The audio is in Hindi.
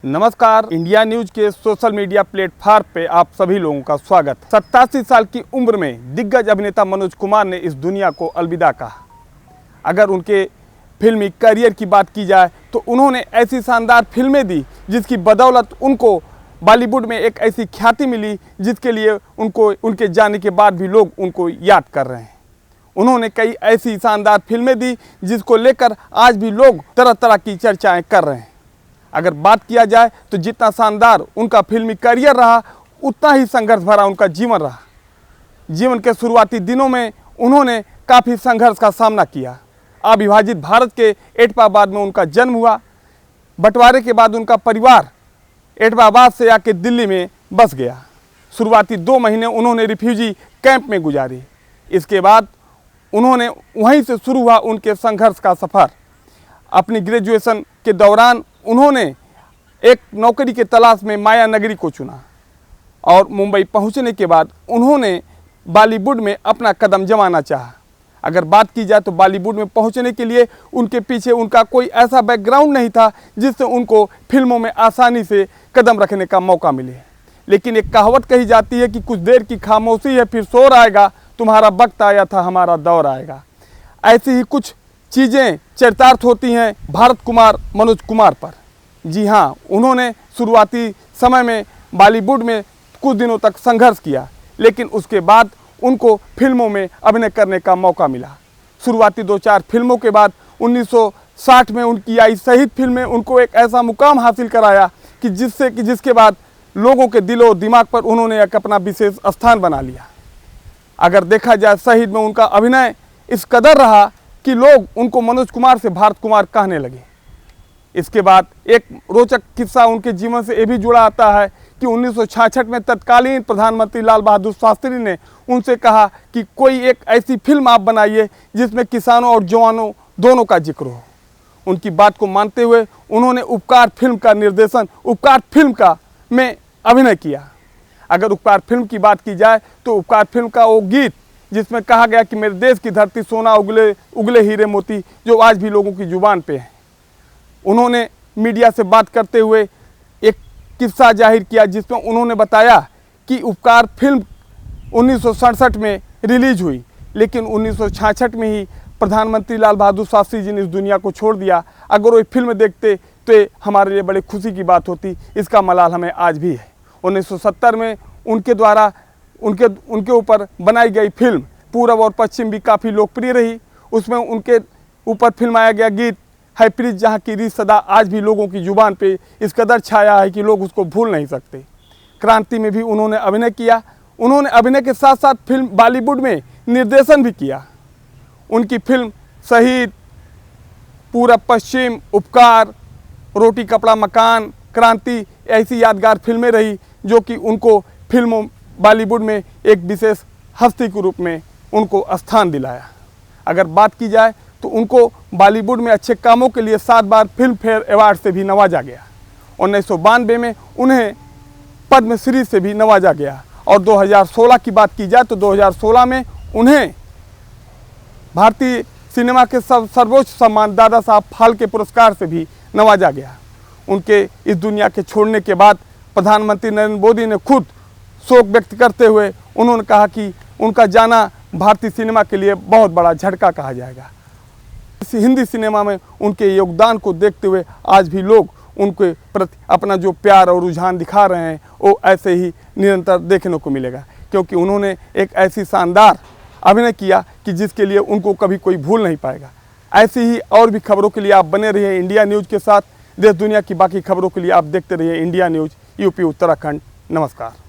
नमस्कार, इंडिया न्यूज के सोशल मीडिया प्लेटफॉर्म पे आप सभी लोगों का स्वागत। 87 साल की उम्र में दिग्गज अभिनेता मनोज कुमार ने इस दुनिया को अलविदा कहा। अगर उनके फिल्मी करियर की बात की जाए तो उन्होंने ऐसी शानदार फिल्में दी जिसकी बदौलत उनको बॉलीवुड में एक ऐसी ख्याति मिली जिसके लिए उनके जाने के बाद भी लोग उनको याद कर रहे हैं। उन्होंने कई ऐसी शानदार फिल्में दी जिसको लेकर आज भी लोग तरह तरह की चर्चाएँ कर रहे हैं। अगर बात किया जाए तो जितना शानदार उनका फिल्मी करियर रहा उतना ही संघर्ष भरा उनका जीवन रहा। जीवन के शुरुआती दिनों में उन्होंने काफ़ी संघर्ष का सामना किया। अविभाजित भारत के एटमाबाद में उनका जन्म हुआ। बंटवारे के बाद उनका परिवार एटमाबाद से आकर दिल्ली में बस गया। शुरुआती 2 महीने उन्होंने रिफ्यूजी कैंप में गुजारे। इसके बाद उन्होंने वहीं से शुरू हुआ उनके संघर्ष का सफ़र। अपनी ग्रेजुएशन के दौरान उन्होंने एक नौकरी के तलाश में माया नगरी को चुना और मुंबई पहुंचने के बाद उन्होंने बॉलीवुड में अपना कदम जमाना चाहा। अगर बात की जाए तो बॉलीवुड में पहुंचने के लिए उनके पीछे उनका कोई ऐसा बैकग्राउंड नहीं था जिससे उनको फिल्मों में आसानी से कदम रखने का मौका मिले। लेकिन एक कहावत कही जाती है कि कुछ देर की खामोशी है फिर शोर आएगा, तुम्हारा वक्त आया था हमारा दौर आएगा। ऐसी ही कुछ चीज़ें चरितार्थ होती हैं भारत कुमार मनोज कुमार पर। जी हाँ, उन्होंने शुरुआती समय में बॉलीवुड में कुछ दिनों तक संघर्ष किया, लेकिन उसके बाद उनको फिल्मों में अभिनय करने का मौका मिला। शुरुआती 2-4 फिल्मों के बाद 1960 में उनकी आई शहीद फिल्म में उनको एक ऐसा मुकाम हासिल कराया कि जिसके बाद लोगों के दिलो दिमाग पर उन्होंने एक अपना विशेष स्थान बना लिया। अगर देखा जाए शहीद में उनका अभिनय इस कदर रहा कि लोग उनको मनोज कुमार से भारत कुमार कहने लगे। इसके बाद एक रोचक किस्सा उनके जीवन से ये भी जुड़ा आता है कि 1966 में तत्कालीन प्रधानमंत्री लाल बहादुर शास्त्री ने उनसे कहा कि कोई एक ऐसी फिल्म आप बनाइए जिसमें किसानों और जवानों दोनों का जिक्र हो। उनकी बात को मानते हुए उन्होंने उपकार फिल्म का निर्देशन उपकार फिल्म का में अभिनय किया। अगर उपकार फिल्म की बात की जाए तो उपकार फिल्म का वो गीत जिसमें कहा गया कि मेरे देश की धरती सोना उगले उगले हीरे मोती, जो आज भी लोगों की जुबान पे है। उन्होंने मीडिया से बात करते हुए एक किस्सा जाहिर किया जिसमें उन्होंने बताया कि उपकार फिल्म 1967 में रिलीज हुई, लेकिन 1966 में ही प्रधानमंत्री लाल बहादुर शास्त्री जी ने इस दुनिया को छोड़ दिया। अगर वो फिल्म देखते तो ये हमारे लिए बड़ी खुशी की बात होती। इसका मलाल हमें आज भी है। 1970 में उनके द्वारा उनके ऊपर बनाई गई फिल्म पूरब और पश्चिम भी काफ़ी लोकप्रिय रही। उसमें उनके ऊपर फिल्माया गया गीत है प्रीत जहाँ की रीत सदा आज भी लोगों की जुबान पे इस कदर छाया है कि लोग उसको भूल नहीं सकते। क्रांति में भी उन्होंने अभिनय किया। उन्होंने अभिनय के साथ साथ फिल्म बॉलीवुड में निर्देशन भी किया। उनकी फिल्म शहीद, पूरब पश्चिम, उपकार, रोटी कपड़ा मकान, क्रांति ऐसी यादगार फिल्में रही जो कि उनको फिल्मों बॉलीवुड में एक विशेष हस्ती के रूप में उनको स्थान दिलाया। अगर बात की जाए तो उनको बॉलीवुड में अच्छे कामों के लिए 7 बार फिल्म फेयर अवार्ड से भी नवाजा गया। 1992 में उन्हें पद्मश्री से भी नवाजा गया और 2016 की बात की जाए तो 2016 में उन्हें भारतीय सिनेमा के सर्वोच्च सम्मान दादा साहब फाल्के पुरस्कार से भी नवाजा गया। उनके इस दुनिया के छोड़ने के बाद प्रधानमंत्री नरेंद्र मोदी ने खुद शोक व्यक्त करते हुए उन्होंने कहा कि उनका जाना भारतीय सिनेमा के लिए बहुत बड़ा झटका कहा जाएगा। हिंदी सिनेमा में उनके योगदान को देखते हुए आज भी लोग उनके प्रति अपना जो प्यार और रुझान दिखा रहे हैं वो ऐसे ही निरंतर देखने को मिलेगा, क्योंकि उन्होंने एक ऐसी शानदार अभिनय किया कि जिसके लिए उनको कभी कोई भूल नहीं पाएगा। ऐसी ही और भी खबरों के लिए आप बने रहिए इंडिया न्यूज़ के साथ। देश दुनिया की बाकी खबरों के लिए आप देखते रहिए इंडिया न्यूज़ यूपी उत्तराखंड। नमस्कार।